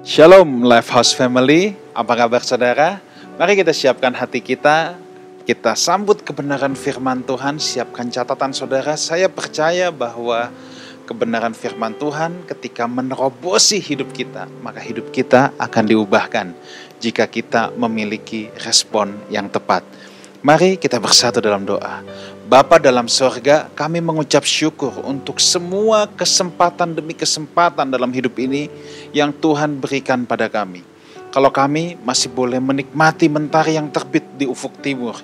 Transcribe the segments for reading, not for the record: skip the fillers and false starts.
Shalom Lifehouse Family, apa kabar saudara? Mari kita siapkan hati kita sambut kebenaran firman Tuhan, siapkan catatan saudara. Saya percaya bahwa kebenaran firman Tuhan ketika menerobosi hidup kita, maka hidup kita akan diubahkan jika kita memiliki respon yang tepat. Mari kita bersatu dalam doa. Bapa dalam sorga, kami mengucap syukur untuk semua kesempatan demi kesempatan dalam hidup ini yang Tuhan berikan pada kami. Kalau kami masih boleh menikmati mentari yang terbit di ufuk timur,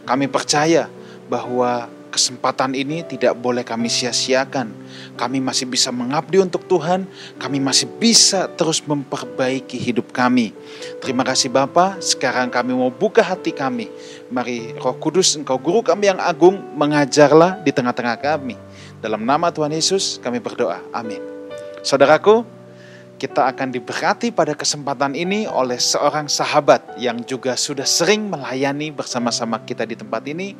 kami percaya bahwa kesempatan ini tidak boleh kami sia-siakan. Kami masih bisa mengabdi untuk Tuhan, kami masih bisa terus memperbaiki hidup kami. Terima kasih Bapa, sekarang kami mau buka hati kami. Mari Roh Kudus, Engkau Guru kami yang agung, mengajarlah di tengah-tengah kami. Dalam nama Tuhan Yesus kami berdoa, amin. Saudaraku, kita akan diberkati pada kesempatan ini oleh seorang sahabat yang juga sudah sering melayani bersama-sama kita di tempat ini.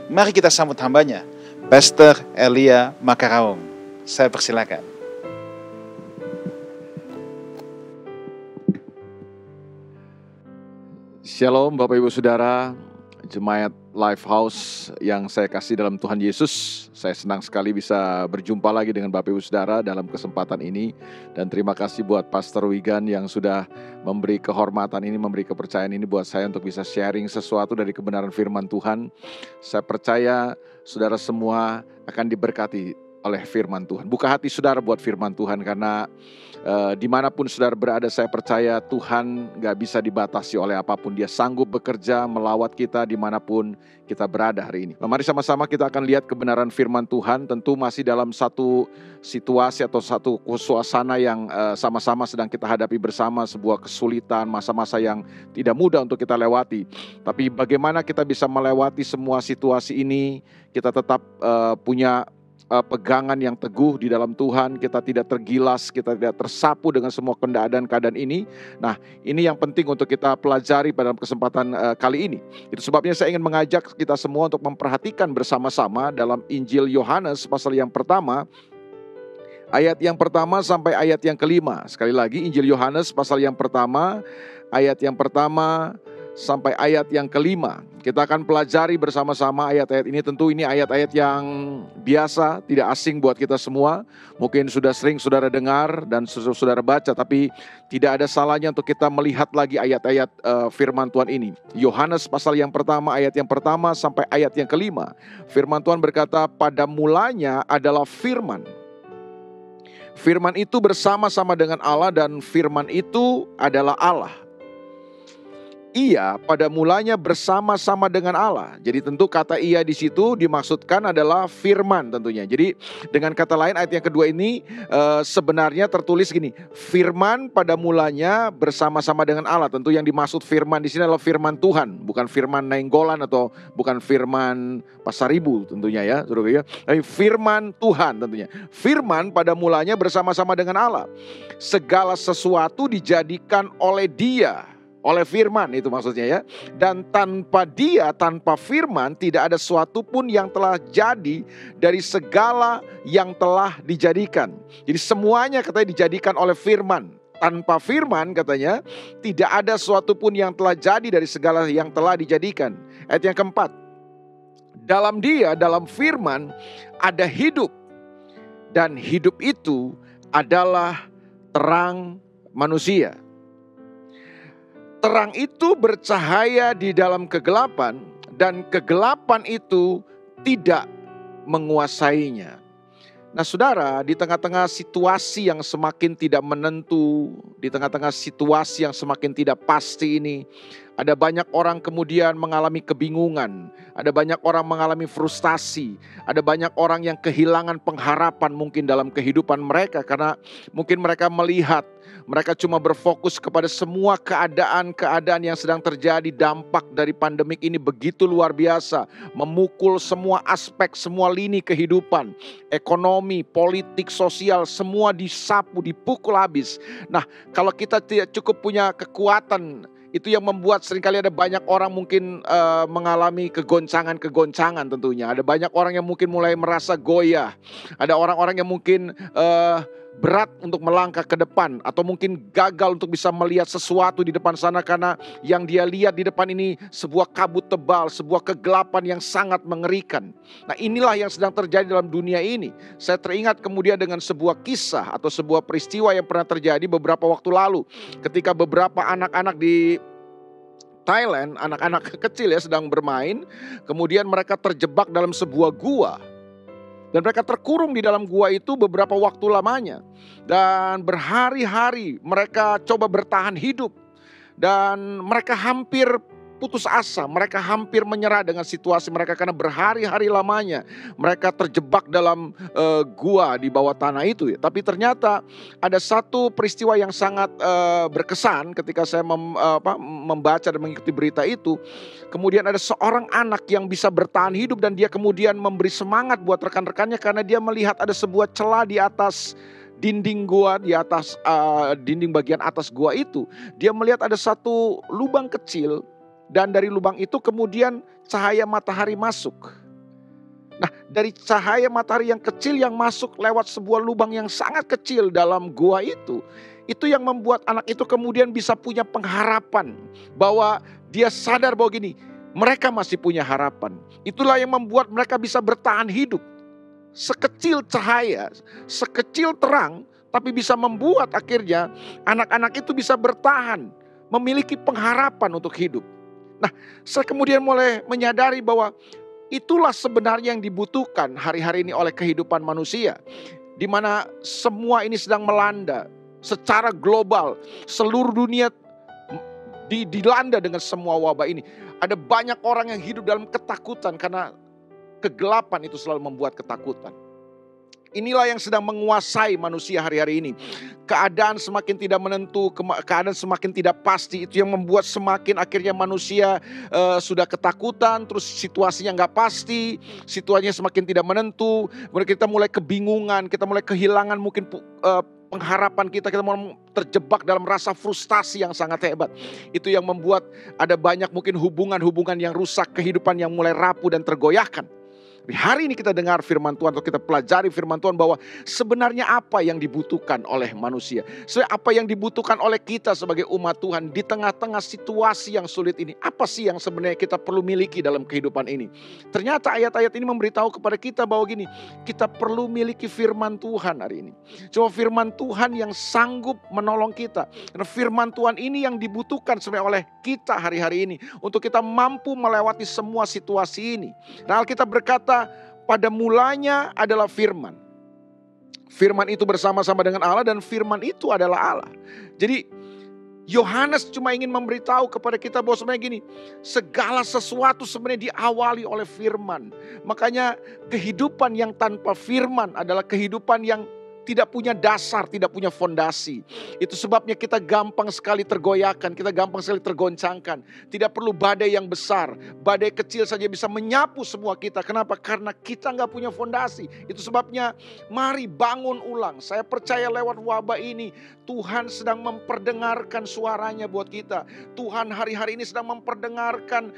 Mari kita sambut hambanya, Pastor Elia Makaraung. Saya persilakan. Shalom Bapak Ibu Saudara, Jemaat Lifehouse yang saya kasih dalam Tuhan Yesus. Saya senang sekali bisa berjumpa lagi dengan Bapak Ibu Saudara dalam kesempatan ini. Dan terima kasih buat Pastor Wigan yang sudah memberi kehormatan ini, memberi kepercayaan ini buat saya untuk bisa sharing sesuatu dari kebenaran firman Tuhan. Saya percaya saudara semua akan diberkati oleh firman Tuhan. Buka hati saudara buat firman Tuhan, karena dimanapun saudara berada, saya percaya Tuhan gak bisa dibatasi oleh apapun. Dia sanggup bekerja melawat kita dimanapun kita berada hari ini. Mari sama-sama kita akan lihat kebenaran firman Tuhan. Tentu masih dalam satu situasi atau satu suasana yang sama-sama sedang kita hadapi bersama, sebuah kesulitan, masa-masa yang tidak mudah untuk kita lewati. Tapi bagaimana kita bisa melewati semua situasi ini, kita tetap punya pegangan yang teguh di dalam Tuhan. Kita tidak tergilas, kita tidak tersapu dengan semua keadaan ini. Nah, ini yang penting untuk kita pelajari pada kesempatan kali ini. Itu sebabnya saya ingin mengajak kita semua untuk memperhatikan bersama-sama dalam Injil Yohanes pasal yang pertama, ayat yang pertama sampai ayat yang kelima. Sekali lagi, Injil Yohanes pasal yang pertama, ayat yang pertama sampai ayat yang kelima. Kita akan pelajari bersama-sama ayat-ayat ini. Tentu ini ayat-ayat yang biasa, tidak asing buat kita semua. Mungkin sudah sering saudara dengar dan saudara baca, tapi tidak ada salahnya untuk kita melihat lagi ayat-ayat firman Tuhan ini. Yohanes pasal yang pertama, ayat yang pertama sampai ayat yang kelima. Firman Tuhan berkata, pada mulanya adalah firman. Firman itu bersama-sama dengan Allah dan firman itu adalah Allah. Ia pada mulanya bersama-sama dengan Allah. Jadi tentu kata ia di situ dimaksudkan adalah firman tentunya. Jadi dengan kata lain ayat yang kedua ini sebenarnya tertulis gini. Firman pada mulanya bersama-sama dengan Allah. Tentu yang dimaksud firman di sini adalah firman Tuhan. Bukan firman Nainggolan atau bukan firman Pasaribu tentunya ya. Tapi firman Tuhan tentunya. Firman pada mulanya bersama-sama dengan Allah. Segala sesuatu dijadikan oleh Dia. Oleh firman itu maksudnya ya. Dan tanpa Dia, tanpa firman, tidak ada sesuatu pun yang telah jadi dari segala yang telah dijadikan. Jadi semuanya katanya dijadikan oleh firman. Tanpa firman katanya tidak ada sesuatu pun yang telah jadi dari segala yang telah dijadikan. Ayat yang keempat. Dalam Dia, dalam firman ada hidup. Dan hidup itu adalah terang manusia. Terang itu bercahaya di dalam kegelapan dan kegelapan itu tidak menguasainya. Nah saudara, di tengah-tengah situasi yang semakin tidak menentu, di tengah-tengah situasi yang semakin tidak pasti ini, ada banyak orang kemudian mengalami kebingungan, ada banyak orang mengalami frustasi, ada banyak orang yang kehilangan pengharapan mungkin dalam kehidupan mereka karena mungkin mereka melihat, mereka cuma berfokus kepada semua keadaan-keadaan yang sedang terjadi. Dampak dari pandemik ini begitu luar biasa, memukul semua aspek, semua lini kehidupan, ekonomi, politik, sosial, semua disapu, dipukul habis. Nah, kalau kita tidak cukup punya kekuatan, itu yang membuat seringkali ada banyak orang mungkin mengalami kegoncangan tentunya. Ada banyak orang yang mungkin mulai merasa goyah. Ada orang-orang yang mungkin berat untuk melangkah ke depan, atau mungkin gagal untuk bisa melihat sesuatu di depan sana karena yang dia lihat di depan ini sebuah kabut tebal, sebuah kegelapan yang sangat mengerikan. Nah, inilah yang sedang terjadi dalam dunia ini. Saya teringat kemudian dengan sebuah kisah atau sebuah peristiwa yang pernah terjadi beberapa waktu lalu, ketika beberapa anak-anak di Thailand, anak-anak kecil ya, sedang bermain, kemudian mereka terjebak dalam sebuah gua. Dan mereka terkurung di dalam gua itu beberapa waktu lamanya. Dan berhari-hari mereka coba bertahan hidup. Dan mereka hampir putus asa, mereka hampir menyerah dengan situasi mereka karena berhari-hari lamanya mereka terjebak dalam gua di bawah tanah itu ya. Tapi ternyata ada satu peristiwa yang sangat berkesan ketika saya membaca dan mengikuti berita itu. Kemudian ada seorang anak yang bisa bertahan hidup dan dia kemudian memberi semangat buat rekan-rekannya karena dia melihat ada sebuah celah di atas dinding gua, di atas dinding bagian atas gua itu. Dia melihat ada satu lubang kecil. Dan dari lubang itu kemudian cahaya matahari masuk. Nah, dari cahaya matahari yang kecil yang masuk lewat sebuah lubang yang sangat kecil dalam gua itu yang membuat anak itu kemudian bisa punya pengharapan bahwa dia sadar bahwa gini, mereka masih punya harapan. Itulah yang membuat mereka bisa bertahan hidup. Sekecil cahaya, sekecil terang, tapi bisa membuat akhirnya anak-anak itu bisa bertahan, memiliki pengharapan untuk hidup. Nah, saya kemudian mulai menyadari bahwa itulah sebenarnya yang dibutuhkan hari-hari ini oleh kehidupan manusia. Di mana semua ini sedang melanda secara global. Seluruh dunia dilanda dengan semua wabah ini. Ada banyak orang yang hidup dalam ketakutan karena kegelapan itu selalu membuat ketakutan. Inilah yang sedang menguasai manusia hari-hari ini. Keadaan semakin tidak menentu, keadaan semakin tidak pasti. Itu yang membuat semakin akhirnya manusia sudah ketakutan. Terus situasinya gak pasti, situasinya semakin tidak menentu. Kemudian kita mulai kebingungan, kita mulai kehilangan mungkin pengharapan kita mulai terjebak dalam rasa frustasi yang sangat hebat. Itu yang membuat ada banyak mungkin hubungan-hubungan yang rusak, kehidupan yang mulai rapuh dan tergoyahkan. Hari ini kita dengar firman Tuhan atau kita pelajari firman Tuhan bahwa sebenarnya apa yang dibutuhkan oleh manusia. Apa yang dibutuhkan oleh kita sebagai umat Tuhan di tengah-tengah situasi yang sulit ini. Apa sih yang sebenarnya kita perlu miliki dalam kehidupan ini. Ternyata ayat-ayat ini memberitahu kepada kita bahwa gini, kita perlu miliki firman Tuhan hari ini. Cuma firman Tuhan yang sanggup menolong kita. Karena firman Tuhan ini yang dibutuhkan sebenarnya oleh kita hari-hari ini. Untuk kita mampu melewati semua situasi ini. Nah, Alkitab berkata, pada mulanya adalah firman. Firman itu bersama-sama dengan Allah dan firman itu adalah Allah. Jadi Yohanes cuma ingin memberitahu kepada kita bahwa sebenarnya gini, segala sesuatu sebenarnya diawali oleh firman. Makanya kehidupan yang tanpa firman adalah kehidupan yang tidak punya dasar, tidak punya fondasi. Itu sebabnya kita gampang sekali tergoyahkan, kita gampang sekali tergoncangkan. Tidak perlu badai yang besar, badai kecil saja bisa menyapu semua kita. Kenapa? Karena kita nggak punya fondasi. Itu sebabnya mari bangun ulang. Saya percaya lewat wabah ini Tuhan sedang memperdengarkan suaranya buat kita. Tuhan hari-hari ini sedang memperdengarkan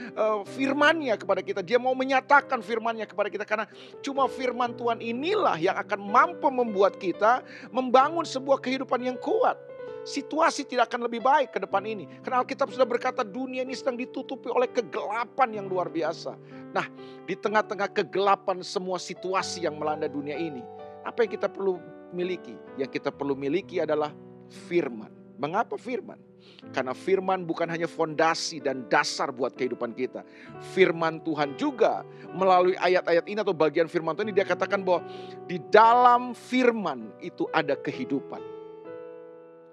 firman-Nya kepada kita. Dia mau menyatakan firman-Nya kepada kita. Karena cuma firman Tuhan inilah yang akan mampu membuat kita membangun sebuah kehidupan yang kuat. Situasi tidak akan lebih baik ke depan ini. Karena Alkitab sudah berkata dunia ini sedang ditutupi oleh kegelapan yang luar biasa. Nah, di tengah-tengah kegelapan semua situasi yang melanda dunia ini, apa yang kita perlu miliki? Yang kita perlu miliki adalah firman. Mengapa firman? Karena firman bukan hanya fondasi dan dasar buat kehidupan kita. Firman Tuhan juga melalui ayat-ayat ini atau bagian firman Tuhan ini dia katakan bahwa di dalam firman itu ada kehidupan.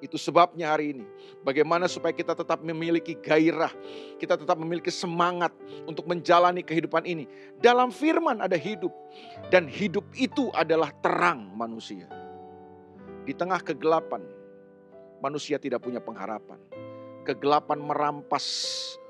Itu sebabnya hari ini bagaimana supaya kita tetap memiliki gairah, kita tetap memiliki semangat untuk menjalani kehidupan ini. Dalam firman ada hidup dan hidup itu adalah terang manusia. Di tengah kegelapan manusia tidak punya pengharapan. Kegelapan merampas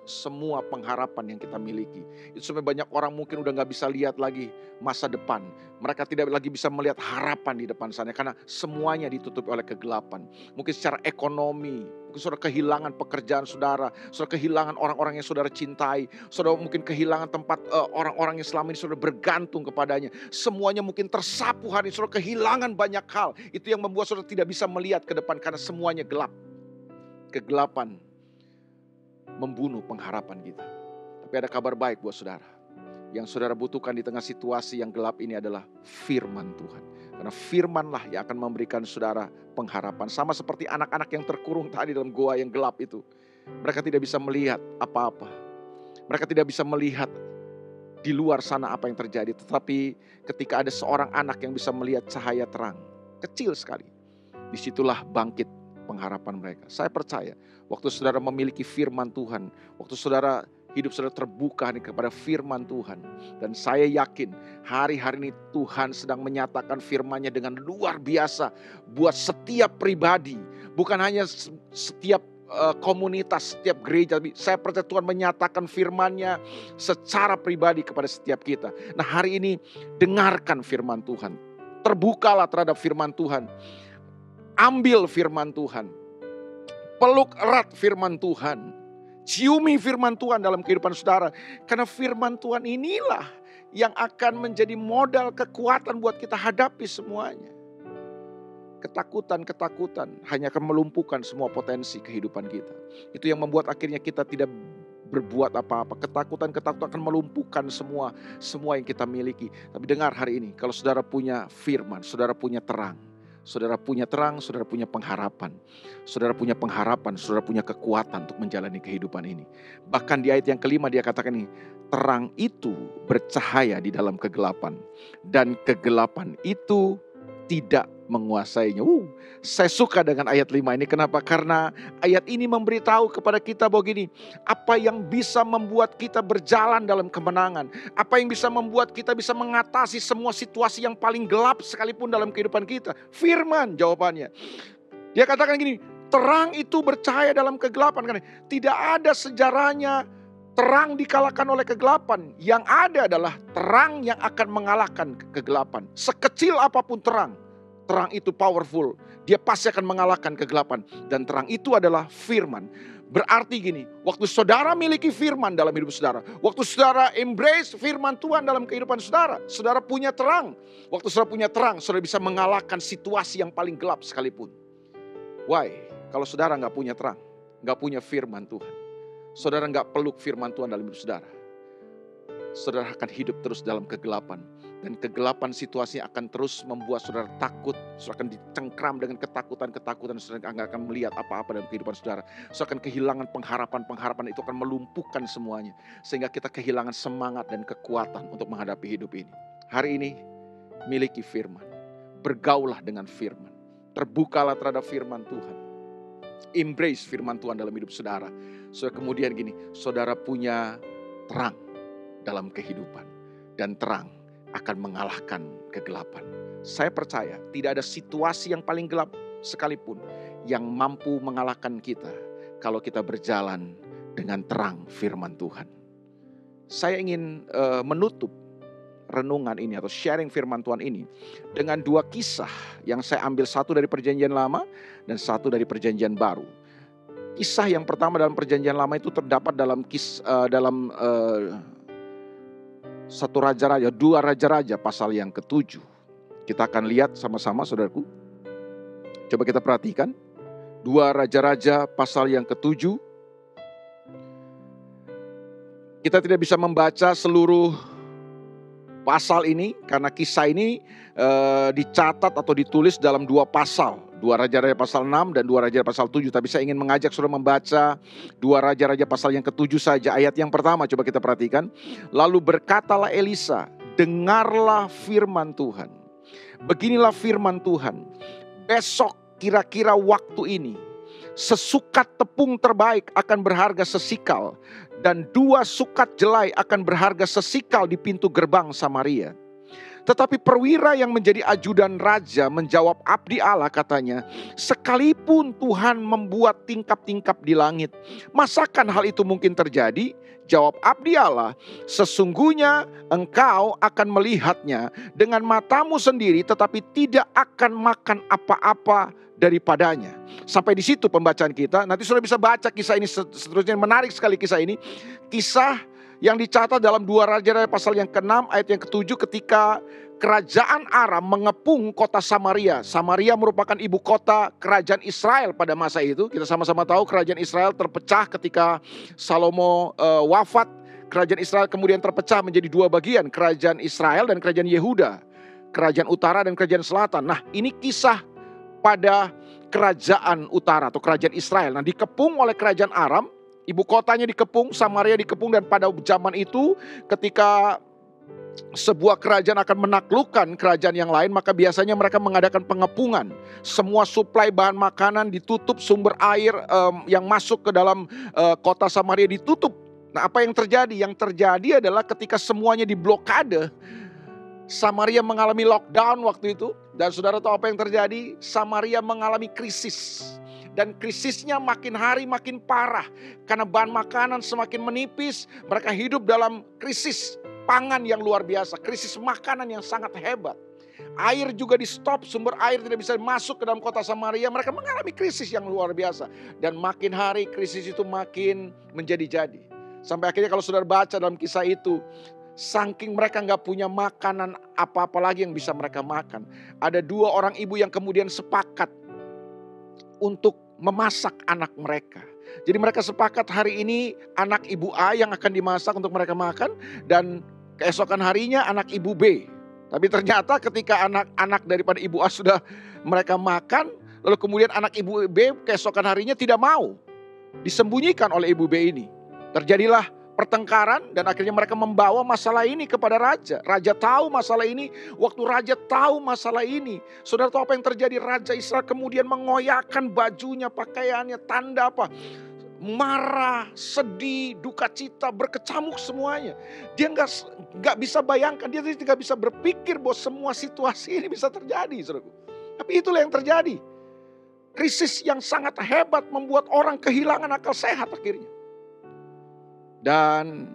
semua pengharapan yang kita miliki. Itu sampai banyak orang mungkin udah gak bisa lihat lagi masa depan. Mereka tidak lagi bisa melihat harapan di depan sana. Karena semuanya ditutupi oleh kegelapan. Mungkin secara ekonomi, saudara kehilangan pekerjaan saudara kehilangan orang-orang yang saudara cintai, saudara mungkin kehilangan tempat orang-orang yang selama ini saudara bergantung kepadanya. Semuanya mungkin tersapu hari ini, saudara kehilangan banyak hal. Itu yang membuat saudara tidak bisa melihat ke depan karena semuanya gelap. Kegelapan membunuh pengharapan kita. Tapi ada kabar baik buat saudara. Yang saudara butuhkan di tengah situasi yang gelap ini adalah firman Tuhan. Karena firmanlah yang akan memberikan saudara pengharapan. Sama seperti anak-anak yang terkurung tadi dalam goa yang gelap itu. Mereka tidak bisa melihat apa-apa. Mereka tidak bisa melihat di luar sana apa yang terjadi. Tetapi ketika ada seorang anak yang bisa melihat cahaya terang. Kecil sekali. Disitulah bangkit pengharapan mereka. Saya percaya waktu saudara memiliki firman Tuhan. Waktu saudara hidup saudara terbuka kepada firman Tuhan. Dan saya yakin hari-hari ini Tuhan sedang menyatakan firman-Nya dengan luar biasa. Buat setiap pribadi. Bukan hanya setiap komunitas, setiap gereja. Saya percaya Tuhan menyatakan firman-Nya secara pribadi kepada setiap kita. Nah hari ini dengarkan firman Tuhan. Terbukalah terhadap firman Tuhan. Ambil firman Tuhan. Peluk erat firman Tuhan. Ciumi firman Tuhan dalam kehidupan saudara. Karena firman Tuhan inilah yang akan menjadi modal kekuatan buat kita hadapi semuanya. Ketakutan hanya akan melumpuhkan semua potensi kehidupan kita. Itu yang membuat akhirnya kita tidak berbuat apa-apa. Ketakutan akan melumpuhkan semua yang kita miliki. Tapi dengar hari ini, kalau saudara punya firman, saudara punya terang. Saudara punya terang, saudara punya pengharapan. Saudara punya pengharapan, saudara punya kekuatan untuk menjalani kehidupan ini. Bahkan di ayat yang kelima dia katakan ini, terang itu bercahaya di dalam kegelapan. Dan kegelapan itu tidak menguasainya. Saya suka dengan ayat 5 ini. Kenapa? Karena ayat ini memberitahu kepada kita bahwa gini, apa yang bisa membuat kita berjalan dalam kemenangan, apa yang bisa membuat kita bisa mengatasi semua situasi yang paling gelap sekalipun dalam kehidupan kita. Firman jawabannya. Dia katakan gini, terang itu bercahaya dalam kegelapan. Karena tidak ada sejarahnya terang dikalahkan oleh kegelapan. Yang ada adalah terang yang akan mengalahkan kegelapan. Sekecil apapun terang itu powerful. Dia pasti akan mengalahkan kegelapan. Dan terang itu adalah firman. Berarti gini, waktu saudara miliki firman dalam hidup saudara, waktu saudara embrace firman Tuhan dalam kehidupan saudara, saudara punya terang. Waktu saudara punya terang, saudara bisa mengalahkan situasi yang paling gelap sekalipun. Why? Kalau saudara gak punya terang, gak punya firman Tuhan, saudara gak peluk firman Tuhan dalam hidup saudara, saudara akan hidup terus dalam kegelapan. Dan kegelapan situasi akan terus membuat saudara takut. Saudara akan dicengkram dengan ketakutan. Saudara nggak akan melihat apa-apa dalam kehidupan saudara. Saudara akan kehilangan pengharapan itu akan melumpuhkan semuanya. Sehingga kita kehilangan semangat dan kekuatan untuk menghadapi hidup ini. Hari ini miliki firman. Bergaulah dengan firman. Terbukalah terhadap firman Tuhan. Embrace firman Tuhan dalam hidup saudara. Saudara kemudian gini, saudara punya terang dalam kehidupan. Dan terang akan mengalahkan kegelapan. Saya percaya tidak ada situasi yang paling gelap sekalipun yang mampu mengalahkan kita kalau kita berjalan dengan terang firman Tuhan. Saya ingin menutup renungan ini atau sharing firman Tuhan ini dengan dua kisah yang saya ambil, satu dari Perjanjian Lama dan satu dari Perjanjian Baru. Kisah yang pertama dalam Perjanjian Lama itu terdapat dalam satu Raja-Raja, 2 Raja-Raja pasal yang ke-7. Kita akan lihat sama-sama saudaraku. Coba kita perhatikan. 2 Raja-Raja pasal yang ke-7. Kita tidak bisa membaca seluruh pasal ini karena kisah ini dicatat atau ditulis dalam 2 pasal. 2 Raja-Raja pasal 6 dan 2 Raja pasal 7. Tapi saya ingin mengajak saudara membaca 2 Raja-Raja pasal yang ke-7 saja. Ayat yang pertama coba kita perhatikan. Lalu berkatalah Elisa, dengarlah firman Tuhan. Beginilah firman Tuhan. Besok kira-kira waktu ini, sesukat tepung terbaik akan berharga sesikal. Dan 2 sukat jelai akan berharga sesikal di pintu gerbang Samaria. Tetapi perwira yang menjadi ajudan raja menjawab abdi Allah, katanya, sekalipun Tuhan membuat tingkap-tingkap di langit, masakan hal itu mungkin terjadi? Jawab abdi Allah, sesungguhnya engkau akan melihatnya dengan matamu sendiri, tetapi tidak akan makan apa-apa daripadanya. Sampai di situ pembacaan kita. Nanti sudah bisa baca kisah ini seterusnya. Menarik sekali kisah ini. Kisah yang dicatat dalam 2 Raja pasal yang ke-6 ayat yang ke-7 ketika kerajaan Aram mengepung kota Samaria. Samaria merupakan ibu kota kerajaan Israel pada masa itu. Kita sama-sama tahu kerajaan Israel terpecah ketika Salomo wafat. Kerajaan Israel kemudian terpecah menjadi 2 bagian. Kerajaan Israel dan kerajaan Yehuda. Kerajaan utara dan kerajaan selatan. Nah, ini kisah pada kerajaan utara atau kerajaan Israel. Nah, dikepung oleh kerajaan Aram. Ibu kotanya dikepung, Samaria dikepung. Dan pada zaman itu ketika sebuah kerajaan akan menaklukkan kerajaan yang lain, maka biasanya mereka mengadakan pengepungan. Semua suplai bahan makanan ditutup, sumber air yang masuk ke dalam kota Samaria ditutup. Nah, apa yang terjadi? Yang terjadi adalah ketika semuanya diblokade, Samaria mengalami lockdown waktu itu. Dan saudara tahu apa yang terjadi? Samaria mengalami krisis. Dan krisisnya makin hari makin parah. Karena bahan makanan semakin menipis. Mereka hidup dalam krisis pangan yang luar biasa, krisis makanan yang sangat hebat. Air juga di stop, sumber air tidak bisa masuk ke dalam kota Samaria. Mereka mengalami krisis yang luar biasa. Dan makin hari krisis itu makin menjadi-jadi. Sampai akhirnya kalau saudara baca dalam kisah itu, saking mereka gak punya makanan apa-apa lagi yang bisa mereka makan. Ada 2 orang ibu yang kemudian sepakat untuk memasak anak mereka. Jadi mereka sepakat hari ini anak ibu A yang akan dimasak untuk mereka makan. Dan keesokan harinya anak ibu B. Tapi ternyata ketika anak-anak daripada ibu A sudah mereka makan, lalu kemudian anak ibu B keesokan harinya tidak mau. Disembunyikan oleh ibu B ini. Terjadilah pertengkaran dan akhirnya mereka membawa masalah ini kepada raja. Raja tahu masalah ini. Waktu raja tahu masalah ini, saudara tahu apa yang terjadi? Raja Israel kemudian mengoyakkan bajunya, pakaiannya, tanda apa? Marah, sedih, duka cita, berkecamuk semuanya. Dia nggak bisa bayangkan, dia tidak bisa berpikir bahwa semua situasi ini bisa terjadi, saudaraku. Tapi itulah yang terjadi. Krisis yang sangat hebat membuat orang kehilangan akal sehat akhirnya. Dan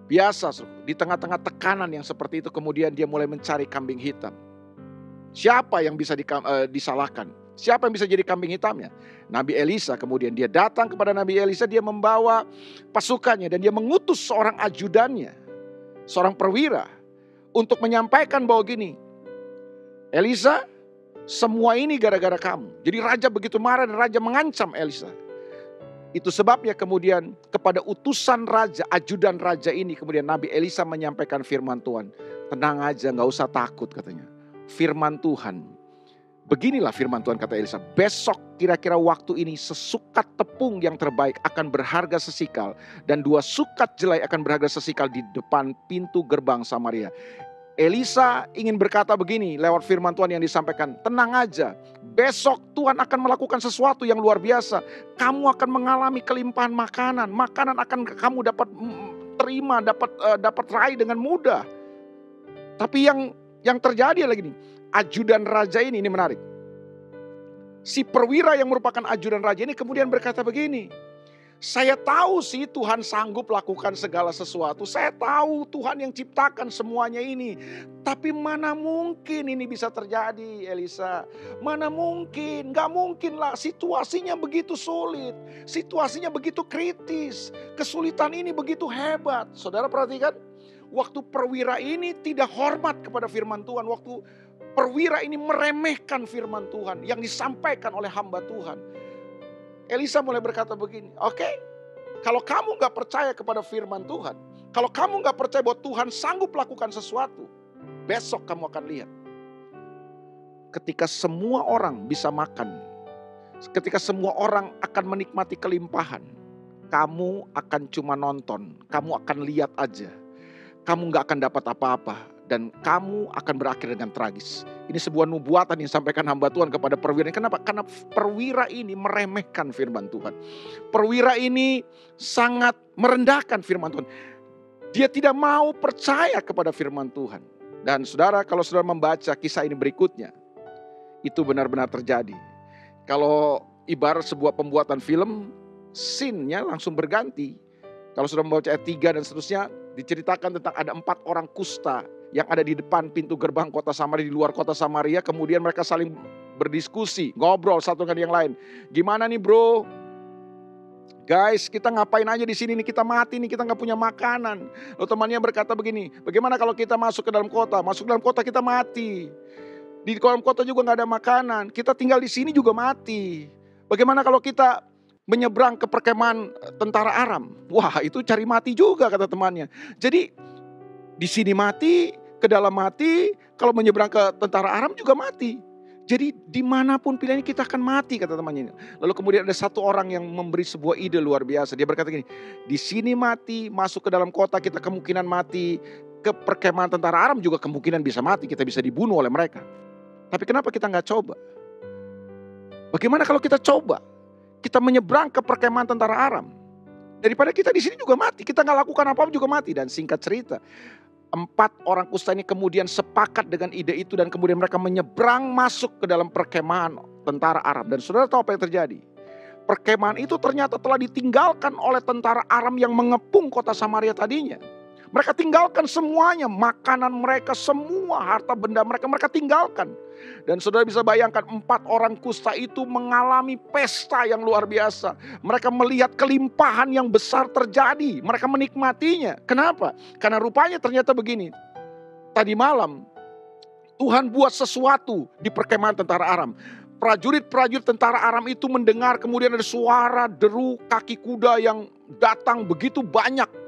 biasa, di tengah-tengah tekanan yang seperti itu kemudian dia mulai mencari kambing hitam. Siapa yang bisa disalahkan? Siapa yang bisa jadi kambing hitamnya? Nabi Elisa. Kemudian dia datang kepada Nabi Elisa, dia membawa pasukannya dan dia mengutus seorang ajudannya, seorang perwira, untuk menyampaikan bahwa gini, Elisa, semua ini gara-gara kamu. Jadi raja begitu marah dan raja mengancam Elisa. Itu sebabnya kemudian kepada utusan raja, ajudan raja ini, kemudian Nabi Elisa menyampaikan firman Tuhan. Tenang aja, gak usah takut katanya. Firman Tuhan, beginilah firman Tuhan kata Elisa. Besok kira-kira waktu ini sesukat tepung yang terbaik akan berharga sesikal. Dan 2 sukat jelai akan berharga sesikal di depan pintu gerbang Samaria. Elisa ingin berkata begini lewat firman Tuhan yang disampaikan. Tenang aja, besok Tuhan akan melakukan sesuatu yang luar biasa. Kamu akan mengalami kelimpahan makanan. Makanan akan kamu dapat terima, dapat raih dengan mudah. Tapi yang terjadi lagi nih, ajudan raja ini menarik. Si perwira yang merupakan ajudan raja ini kemudian berkata begini. Saya tahu sih Tuhan sanggup lakukan segala sesuatu. Saya tahu Tuhan yang ciptakan semuanya ini. Tapi mana mungkin ini bisa terjadi, Elisa? Mana mungkin? Gak mungkin lah, situasinya begitu sulit. Situasinya begitu kritis. Kesulitan ini begitu hebat. Saudara perhatikan, waktu perwira ini tidak hormat kepada firman Tuhan. Waktu perwira ini meremehkan firman Tuhan yang disampaikan oleh hamba Tuhan. Elisa mulai berkata begini, oke, kalau kamu gak percaya kepada firman Tuhan, kalau kamu gak percaya bahwa Tuhan sanggup lakukan sesuatu, besok kamu akan lihat. Ketika semua orang bisa makan, ketika semua orang akan menikmati kelimpahan, kamu akan cuma nonton, kamu akan lihat aja. Kamu gak akan dapat apa-apa. Dan kamu akan berakhir dengan tragis. Ini sebuah nubuatan yang disampaikan hamba Tuhan kepada perwira. Kenapa? Karena perwira ini meremehkan firman Tuhan. Perwira ini sangat merendahkan firman Tuhan. Dia tidak mau percaya kepada firman Tuhan. Dan saudara, kalau saudara membaca kisah ini berikutnya, itu benar-benar terjadi. Kalau ibarat sebuah pembuatan film, scene-nya langsung berganti. Kalau saudara membaca ayat 3 dan seterusnya, diceritakan tentang ada 4 orang kusta yang ada di depan pintu gerbang kota Samaria, di luar kota Samaria. Kemudian mereka saling berdiskusi, ngobrol satu dengan yang lain. Gimana nih bro? Guys, kita ngapain aja di sini nih, kita mati nih, kita nggak punya makanan. Lalu temannya berkata begini, bagaimana kalau kita masuk ke dalam kota? Masuk ke dalam kota kita mati. Di dalam kota juga nggak ada makanan. Kita tinggal di sini juga mati. Bagaimana kalau kita menyeberang ke perkemahan tentara Aram? Wah, itu cari mati juga kata temannya. Jadi di sini mati, ke dalam mati, kalau menyeberang ke tentara Aram juga mati. Jadi dimanapun pilihannya kita akan mati kata temannya. Lalu kemudian ada satu orang yang memberi sebuah ide luar biasa. Dia berkata gini, di sini mati, masuk ke dalam kota kita kemungkinan mati. Ke perkemahan tentara Aram juga kemungkinan bisa mati, kita bisa dibunuh oleh mereka. Tapi kenapa kita nggak coba? Bagaimana kalau kita coba? Kita menyeberang ke perkemahan tentara Aram. Daripada kita di sini juga mati, kita nggak lakukan apa-apa juga mati. Dan singkat cerita, 4 orang kusta ini kemudian sepakat dengan ide itu dan kemudian mereka menyeberang masuk ke dalam perkemahan tentara Aram. Dan saudara tahu apa yang terjadi? Perkemahan itu ternyata telah ditinggalkan oleh tentara Aram yang mengepung kota Samaria tadinya. Mereka tinggalkan semuanya, makanan mereka, semua harta benda mereka, mereka tinggalkan. Dan saudara bisa bayangkan 4 orang kusta itu mengalami pesta yang luar biasa. Mereka melihat kelimpahan yang besar terjadi, mereka menikmatinya. Kenapa? Karena rupanya ternyata begini, tadi malam Tuhan buat sesuatu di perkemahan tentara Aram. Prajurit-prajurit tentara Aram itu mendengar kemudian ada suara deru kaki kuda yang datang begitu banyak.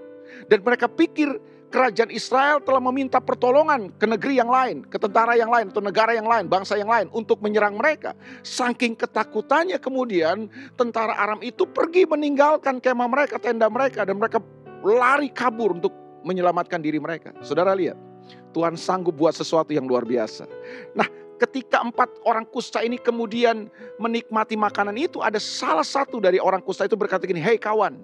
Dan mereka pikir kerajaan Israel telah meminta pertolongan ke negeri yang lain, ke tentara yang lain, atau negara yang lain, bangsa yang lain untuk menyerang mereka. Saking ketakutannya kemudian tentara Aram itu pergi meninggalkan kemah mereka, tenda mereka, dan mereka lari kabur untuk menyelamatkan diri mereka. Saudara lihat, Tuhan sanggup buat sesuatu yang luar biasa. Nah, ketika 4 orang kusta ini kemudian menikmati makanan itu, ada salah satu dari orang kusta itu berkata gini, "Hei kawan,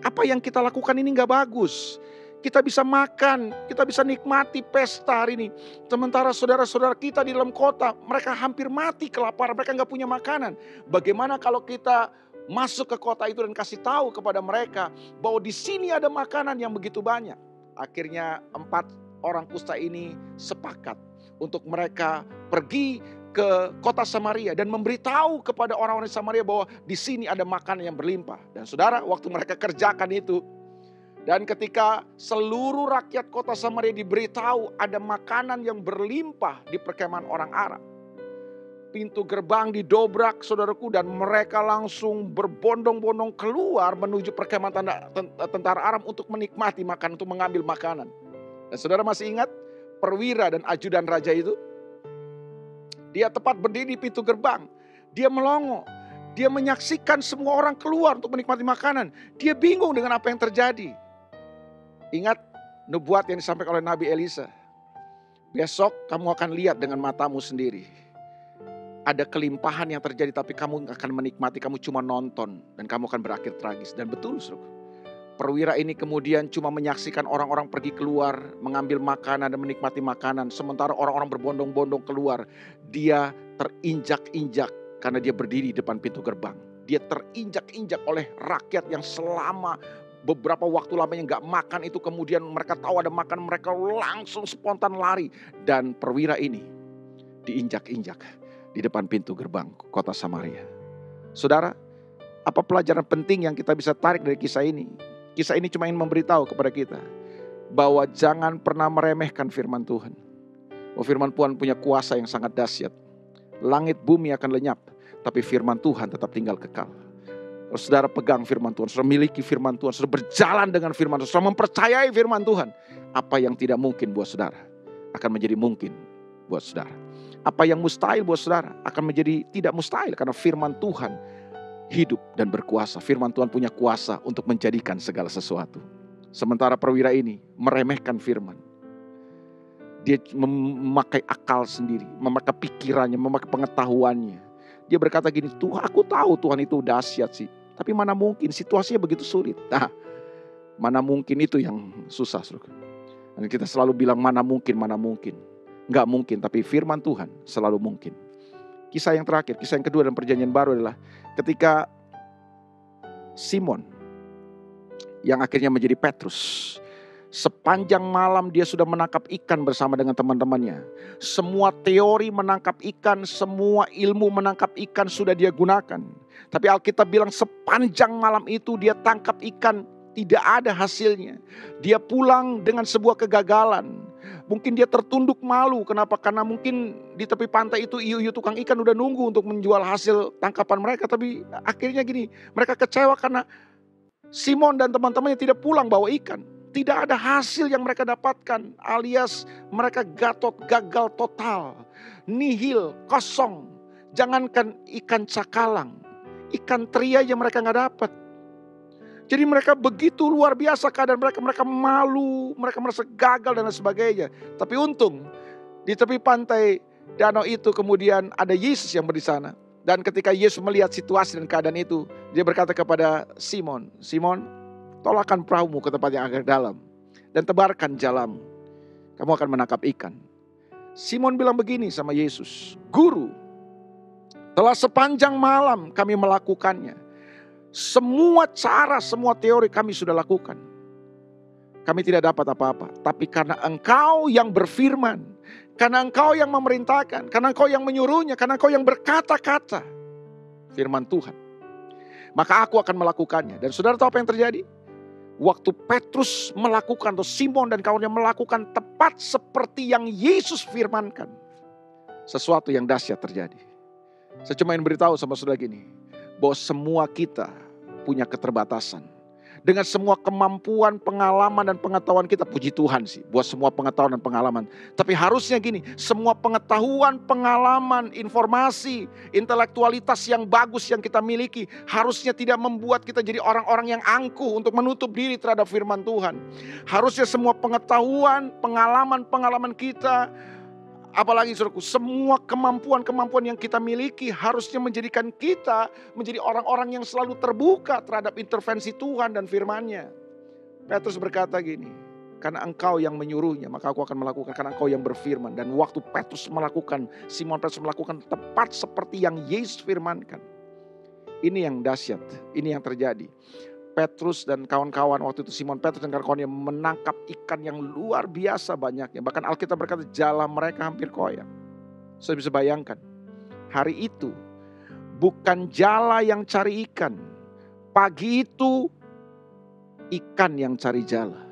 apa yang kita lakukan ini gak bagus. Kita bisa makan, kita bisa nikmati pesta hari ini. Sementara saudara-saudara kita di dalam kota, mereka hampir mati kelaparan, mereka gak punya makanan. Bagaimana kalau kita masuk ke kota itu dan kasih tahu kepada mereka bahwa di sini ada makanan yang begitu banyak." Akhirnya 4 orang kusta ini sepakat untuk mereka pergi ke kota Samaria dan memberitahu kepada orang-orang Samaria bahwa di sini ada makanan yang berlimpah. Dan saudara, waktu mereka kerjakan itu, dan ketika seluruh rakyat kota Samaria diberitahu ada makanan yang berlimpah di perkemahan orang Arab, pintu gerbang didobrak saudaraku, dan mereka langsung berbondong-bondong keluar menuju perkemahan tentara Arab untuk menikmati makanan, untuk mengambil makanan. Dan saudara masih ingat perwira dan ajudan raja itu? Dia tepat berdiri di pintu gerbang. Dia melongo. Dia menyaksikan semua orang keluar untuk menikmati makanan. Dia bingung dengan apa yang terjadi. Ingat nubuat yang disampaikan oleh Nabi Elisa. Besok kamu akan lihat dengan matamu sendiri. Ada kelimpahan yang terjadi tapi kamu akan menikmati, kamu cuma nonton. Dan kamu akan berakhir tragis. Dan betul saudara. Perwira ini kemudian cuma menyaksikan orang-orang pergi keluar, mengambil makanan dan menikmati makanan. Sementara orang-orang berbondong-bondong keluar. Dia terinjak-injak karena dia berdiri di depan pintu gerbang. Dia terinjak-injak oleh rakyat yang selama beberapa waktu lamanya gak makan itu. Kemudian mereka tahu ada makan, mereka langsung spontan lari. Dan perwira ini diinjak-injak di depan pintu gerbang kota Samaria. Saudara, apa pelajaran penting yang kita bisa tarik dari kisah ini? Kisah ini cuma ingin memberitahu kepada kita bahwa jangan pernah meremehkan firman Tuhan. Oh, firman Tuhan punya kuasa yang sangat dahsyat. Langit bumi akan lenyap, tapi firman Tuhan tetap tinggal kekal. Kalau saudara pegang firman Tuhan, saudara miliki firman Tuhan, saudara berjalan dengan firman Tuhan, saudara mempercayai firman Tuhan, apa yang tidak mungkin buat saudara akan menjadi mungkin buat saudara. Apa yang mustahil buat saudara akan menjadi tidak mustahil karena firman Tuhan hidup dan berkuasa. Firman Tuhan punya kuasa untuk menjadikan segala sesuatu. Sementara perwira ini meremehkan firman. Dia memakai akal sendiri, memakai pikirannya, memakai pengetahuannya. Dia berkata gini, Tuhan, aku tahu Tuhan itu dahsyat sih, tapi mana mungkin, situasinya begitu sulit. Nah, mana mungkin itu yang susah. Dan kita selalu bilang mana mungkin. Nggak mungkin, tapi firman Tuhan selalu mungkin. Kisah yang terakhir, kisah yang kedua dalam perjanjian baru adalah ketika Simon yang akhirnya menjadi Petrus. Sepanjang malam dia sudah menangkap ikan bersama dengan teman-temannya. Semua teori menangkap ikan, semua ilmu menangkap ikan sudah dia gunakan. Tapi Alkitab bilang sepanjang malam itu dia tangkap ikan, tidak ada hasilnya. Dia pulang dengan sebuah kegagalan. Mungkin dia tertunduk malu. Kenapa? Karena mungkin di tepi pantai itu iu-iu tukang ikan udah nunggu untuk menjual hasil tangkapan mereka. Tapi akhirnya gini, mereka kecewa karena Simon dan teman-temannya tidak pulang bawa ikan. Tidak ada hasil yang mereka dapatkan, alias mereka gagal total, nihil, kosong. Jangankan ikan cakalang, ikan teri aja mereka nggak dapat. Jadi mereka begitu luar biasa keadaan mereka malu, mereka merasa gagal dan sebagainya. Tapi untung di tepi pantai danau itu kemudian ada Yesus yang berdiri sana. Dan ketika Yesus melihat situasi dan keadaan itu, dia berkata kepada Simon, Simon, tolakkan perahumu ke tempat yang agak dalam dan tebarkan jalamu. Kamu akan menangkap ikan. Simon bilang begini sama Yesus, Guru, telah sepanjang malam kami melakukannya. Semua cara, semua teori kami sudah lakukan. Kami tidak dapat apa-apa. Tapi karena Engkau yang berfirman, karena Engkau yang memerintahkan, karena Engkau yang menyuruhnya, karena Engkau yang berkata-kata, firman Tuhan, maka aku akan melakukannya. Dan saudara tahu apa yang terjadi? Waktu Petrus melakukan, atau Simon dan kawannya melakukan tepat seperti yang Yesus firmankan, sesuatu yang dahsyat terjadi. Saya cuma ingin beritahu sama saudara gini, bahwa semua kita punya keterbatasan. Dengan semua kemampuan, pengalaman dan pengetahuan kita, puji Tuhan sih buat semua pengetahuan dan pengalaman. Tapi harusnya gini, semua pengetahuan, pengalaman, informasi, intelektualitas yang bagus yang kita miliki, harusnya tidak membuat kita jadi orang-orang yang angkuh untuk menutup diri terhadap firman Tuhan. Harusnya semua pengetahuan, pengalaman kita, apalagi saudaraku, semua kemampuan-kemampuan yang kita miliki harusnya menjadikan kita menjadi orang-orang yang selalu terbuka terhadap intervensi Tuhan dan firman-Nya. Petrus berkata gini, karena Engkau yang menyuruhnya, maka aku akan melakukan, karena Engkau yang berfirman. Dan waktu Petrus melakukan, Simon Petrus melakukan tepat seperti yang Yesus firmankan. Ini yang dahsyat, ini yang terjadi. Petrus dan kawan-kawan waktu itu, Simon Petrus dan kawan-kawannya menangkap ikan yang luar biasa banyaknya. Bahkan Alkitab berkata jala mereka hampir koyak. Saya bisa bayangkan, hari itu bukan jala yang cari ikan. Pagi itu ikan yang cari jala.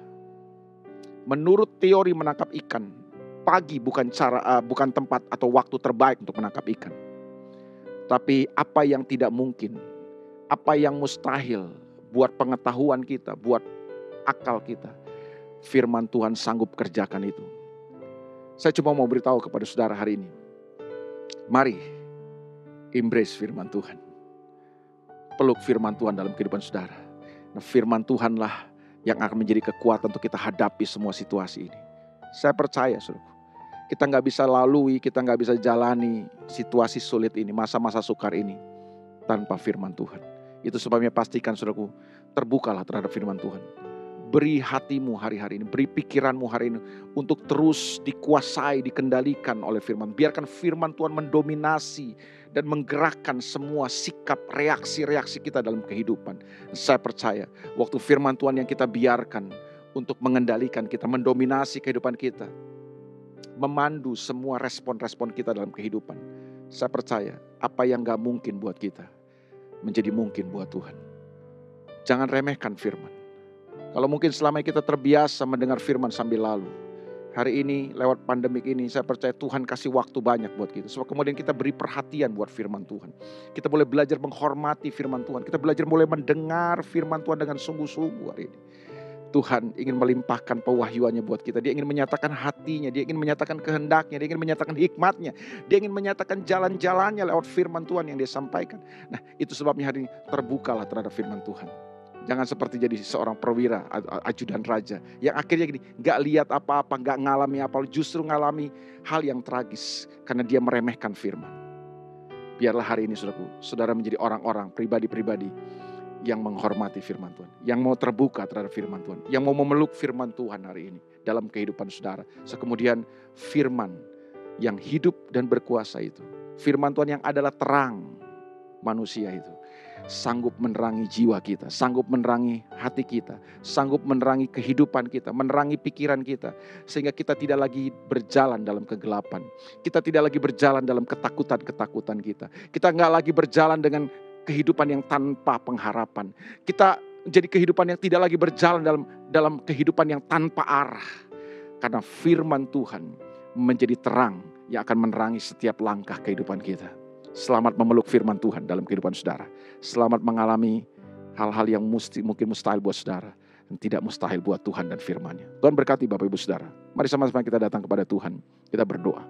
Menurut teori menangkap ikan, pagi bukan tempat atau waktu terbaik untuk menangkap ikan. Tapi apa yang tidak mungkin, apa yang mustahil, buat pengetahuan kita, buat akal kita, firman Tuhan sanggup kerjakan itu. Saya cuma mau beritahu kepada saudara hari ini, mari embrace firman Tuhan. Peluk firman Tuhan dalam kehidupan saudara. Nah, firman Tuhanlah yang akan menjadi kekuatan untuk kita hadapi semua situasi ini. Saya percaya saudara, kita gak bisa lalui, kita gak bisa jalani situasi sulit ini, masa-masa sukar ini tanpa firman Tuhan. Itu sebabnya pastikan saudaraku, terbukalah terhadap firman Tuhan. Beri hatimu hari-hari ini, beri pikiranmu hari ini untuk terus dikuasai, dikendalikan oleh firman. Biarkan firman Tuhan mendominasi dan menggerakkan semua sikap, reaksi-reaksi kita dalam kehidupan. Saya percaya waktu firman Tuhan yang kita biarkan untuk mengendalikan kita, mendominasi kehidupan kita, memandu semua respon-respon kita dalam kehidupan. Saya percaya apa yang gak mungkin buat kita menjadi mungkin buat Tuhan. Jangan remehkan firman. Kalau mungkin selama ini kita terbiasa mendengar firman sambil lalu, hari ini lewat pandemik ini saya percaya Tuhan kasih waktu banyak buat kita. Sebab kemudian kita beri perhatian buat firman Tuhan. Kita boleh belajar menghormati firman Tuhan. Kita belajar mulai mendengar firman Tuhan dengan sungguh-sungguh hari ini. Tuhan ingin melimpahkan pewahyuannya buat kita. Dia ingin menyatakan hatinya, dia ingin menyatakan kehendaknya, dia ingin menyatakan hikmatnya, dia ingin menyatakan jalan-jalannya lewat firman Tuhan yang dia sampaikan. Nah, itu sebabnya hari ini terbukalah terhadap firman Tuhan. Jangan seperti jadi seorang perwira, ajudan raja, yang akhirnya gini, gak lihat apa-apa, gak ngalami apa, justru ngalami hal yang tragis karena dia meremehkan firman. Biarlah hari ini saudara menjadi orang-orang, pribadi-pribadi yang menghormati firman Tuhan, yang mau terbuka terhadap firman Tuhan, yang mau memeluk firman Tuhan hari ini dalam kehidupan saudara. Kemudian firman yang hidup dan berkuasa itu, firman Tuhan yang adalah terang manusia itu, sanggup menerangi jiwa kita, sanggup menerangi hati kita, sanggup menerangi kehidupan kita, menerangi pikiran kita. Sehingga kita tidak lagi berjalan dalam kegelapan. Kita tidak lagi berjalan dalam ketakutan-ketakutan kita. Kita nggak lagi berjalan dengan kehidupan yang tanpa pengharapan. Kita jadi kehidupan yang tidak lagi berjalan dalam kehidupan yang tanpa arah. Karena firman Tuhan menjadi terang yang akan menerangi setiap langkah kehidupan kita. Selamat memeluk firman Tuhan dalam kehidupan saudara. Selamat mengalami hal-hal yang mungkin mustahil buat saudara, dan tidak mustahil buat Tuhan dan firman-Nya. Tuhan berkati Bapak Ibu Saudara. Mari sama-sama kita datang kepada Tuhan. Kita berdoa.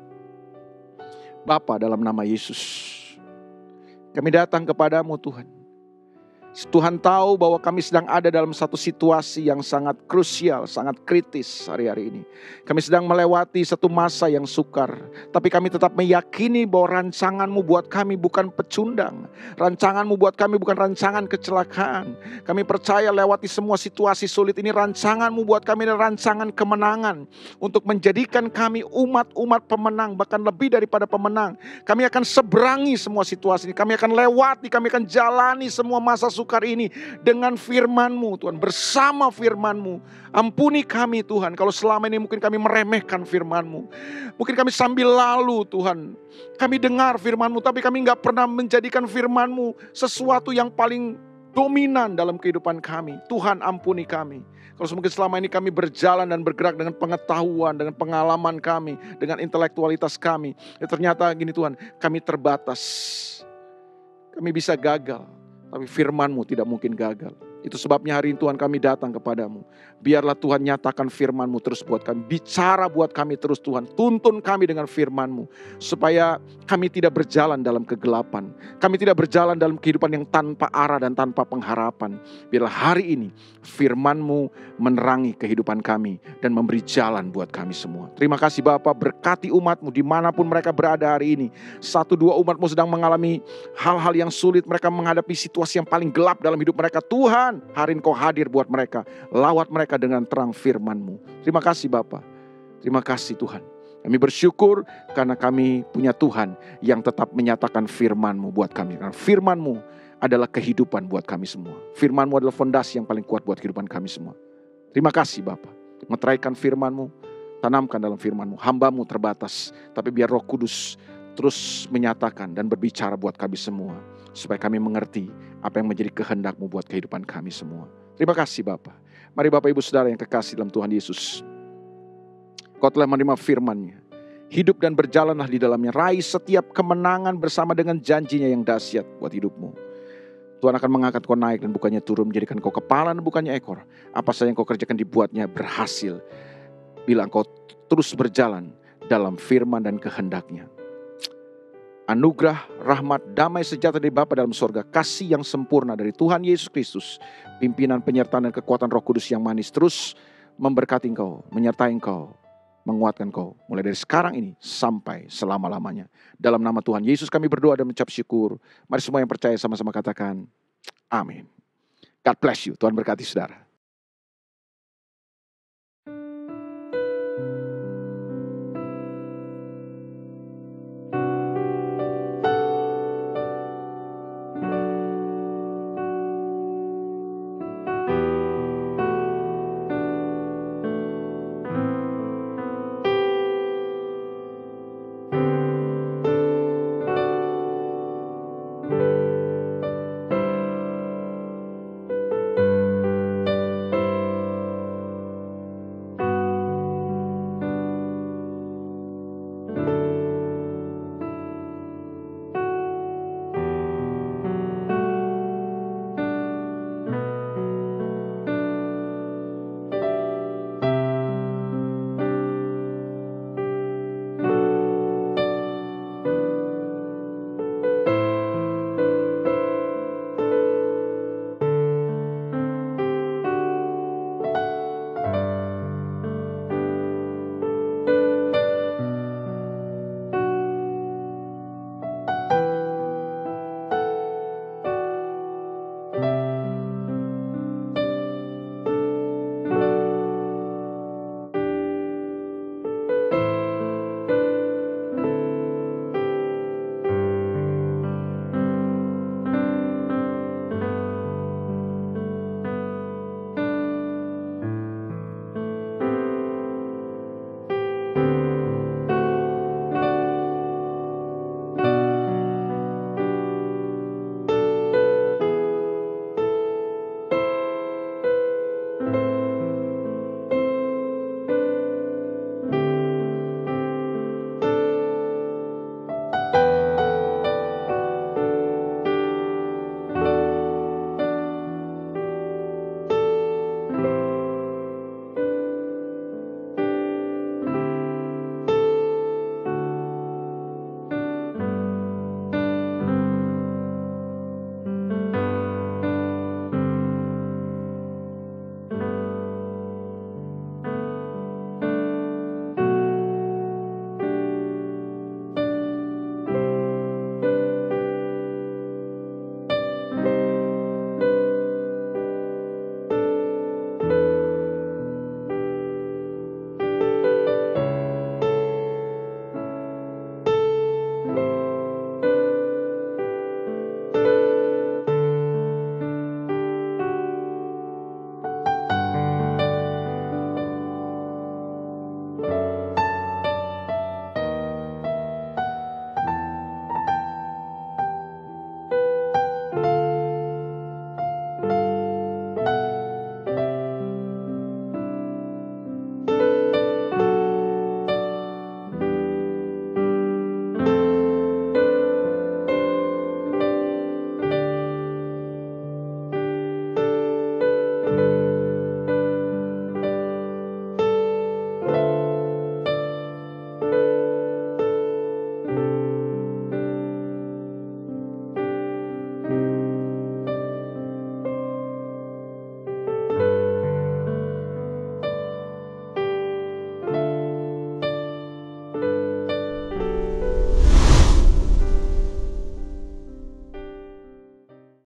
Bapa, dalam nama Yesus, kami datang kepadamu Tuhan. Tuhan tahu bahwa kami sedang ada dalam satu situasi yang sangat krusial, sangat kritis hari-hari ini. Kami sedang melewati satu masa yang sukar. Tapi kami tetap meyakini bahwa rancangan-Mu buat kami bukan pecundang. Rancangan-Mu buat kami bukan rancangan kecelakaan. Kami percaya lewati semua situasi sulit ini, rancangan-Mu buat kami adalah rancangan kemenangan. Untuk menjadikan kami umat-umat pemenang, bahkan lebih daripada pemenang. Kami akan seberangi semua situasi ini. Kami akan lewati, kami akan jalani semua masa sukar ini dengan firman-Mu Tuhan, bersama firman-Mu. Ampuni kami Tuhan, kalau selama ini mungkin kami meremehkan firman-Mu. Mungkin kami sambil lalu Tuhan, kami dengar firman-Mu, tapi kami gak pernah menjadikan firman-Mu sesuatu yang paling dominan dalam kehidupan kami. Tuhan ampuni kami. Kalau mungkin selama ini kami berjalan dan bergerak dengan pengetahuan, dengan pengalaman kami, dengan intelektualitas kami. Ya ternyata gini Tuhan, kami terbatas. Kami bisa gagal. Tapi firman-Mu tidak mungkin gagal. Itu sebabnya hari ini Tuhan kami datang kepadamu. Biarlah Tuhan nyatakan firman-Mu terus buat kami. Bicara buat kami terus Tuhan. Tuntun kami dengan firman-Mu. Supaya kami tidak berjalan dalam kegelapan. Kami tidak berjalan dalam kehidupan yang tanpa arah dan tanpa pengharapan. Biarlah hari ini firman-Mu menerangi kehidupan kami. Dan memberi jalan buat kami semua. Terima kasih Bapa, berkati umat-Mu dimanapun mereka berada hari ini. 1-2 umat-Mu sedang mengalami hal-hal yang sulit. Mereka menghadapi situasi yang paling gelap dalam hidup mereka. Tuhan, hari ini Kau hadir buat mereka. Lawat mereka dengan terang firman-Mu. Terima kasih Bapa. Terima kasih Tuhan. Kami bersyukur karena kami punya Tuhan yang tetap menyatakan firman-Mu buat kami. Karena firman-Mu adalah kehidupan buat kami semua. Firman-Mu adalah fondasi yang paling kuat buat kehidupan kami semua. Terima kasih Bapa. Meteraikan firman-Mu, tanamkan dalam firman-Mu. Hamba-Mu terbatas, tapi biar Roh Kudus terus menyatakan dan berbicara buat kami semua. Supaya kami mengerti apa yang menjadi kehendak-Mu buat kehidupan kami semua. Terima kasih Bapa. Mari Bapak Ibu Saudara yang kekasih dalam Tuhan Yesus. Kau telah menerima firman-Nya. Hidup dan berjalanlah di dalamnya. Raih setiap kemenangan bersama dengan janjinya yang dahsyat buat hidupmu. Tuhan akan mengangkat kau naik dan bukannya turun. Menjadikan kau kepala dan bukannya ekor. Apa saja yang kau kerjakan dibuatnya berhasil. Bila engkau terus berjalan dalam firman dan kehendak-Nya. Anugerah, rahmat, damai sejahtera dari Bapa dalam sorga, kasih yang sempurna dari Tuhan Yesus Kristus, pimpinan, penyertaan dan kekuatan Roh Kudus yang manis terus memberkati engkau, menyertai engkau, menguatkan engkau mulai dari sekarang ini sampai selama-lamanya. Dalam nama Tuhan Yesus kami berdoa dan mengucap syukur. Mari semua yang percaya sama-sama katakan amin. God bless you. Tuhan berkati saudara.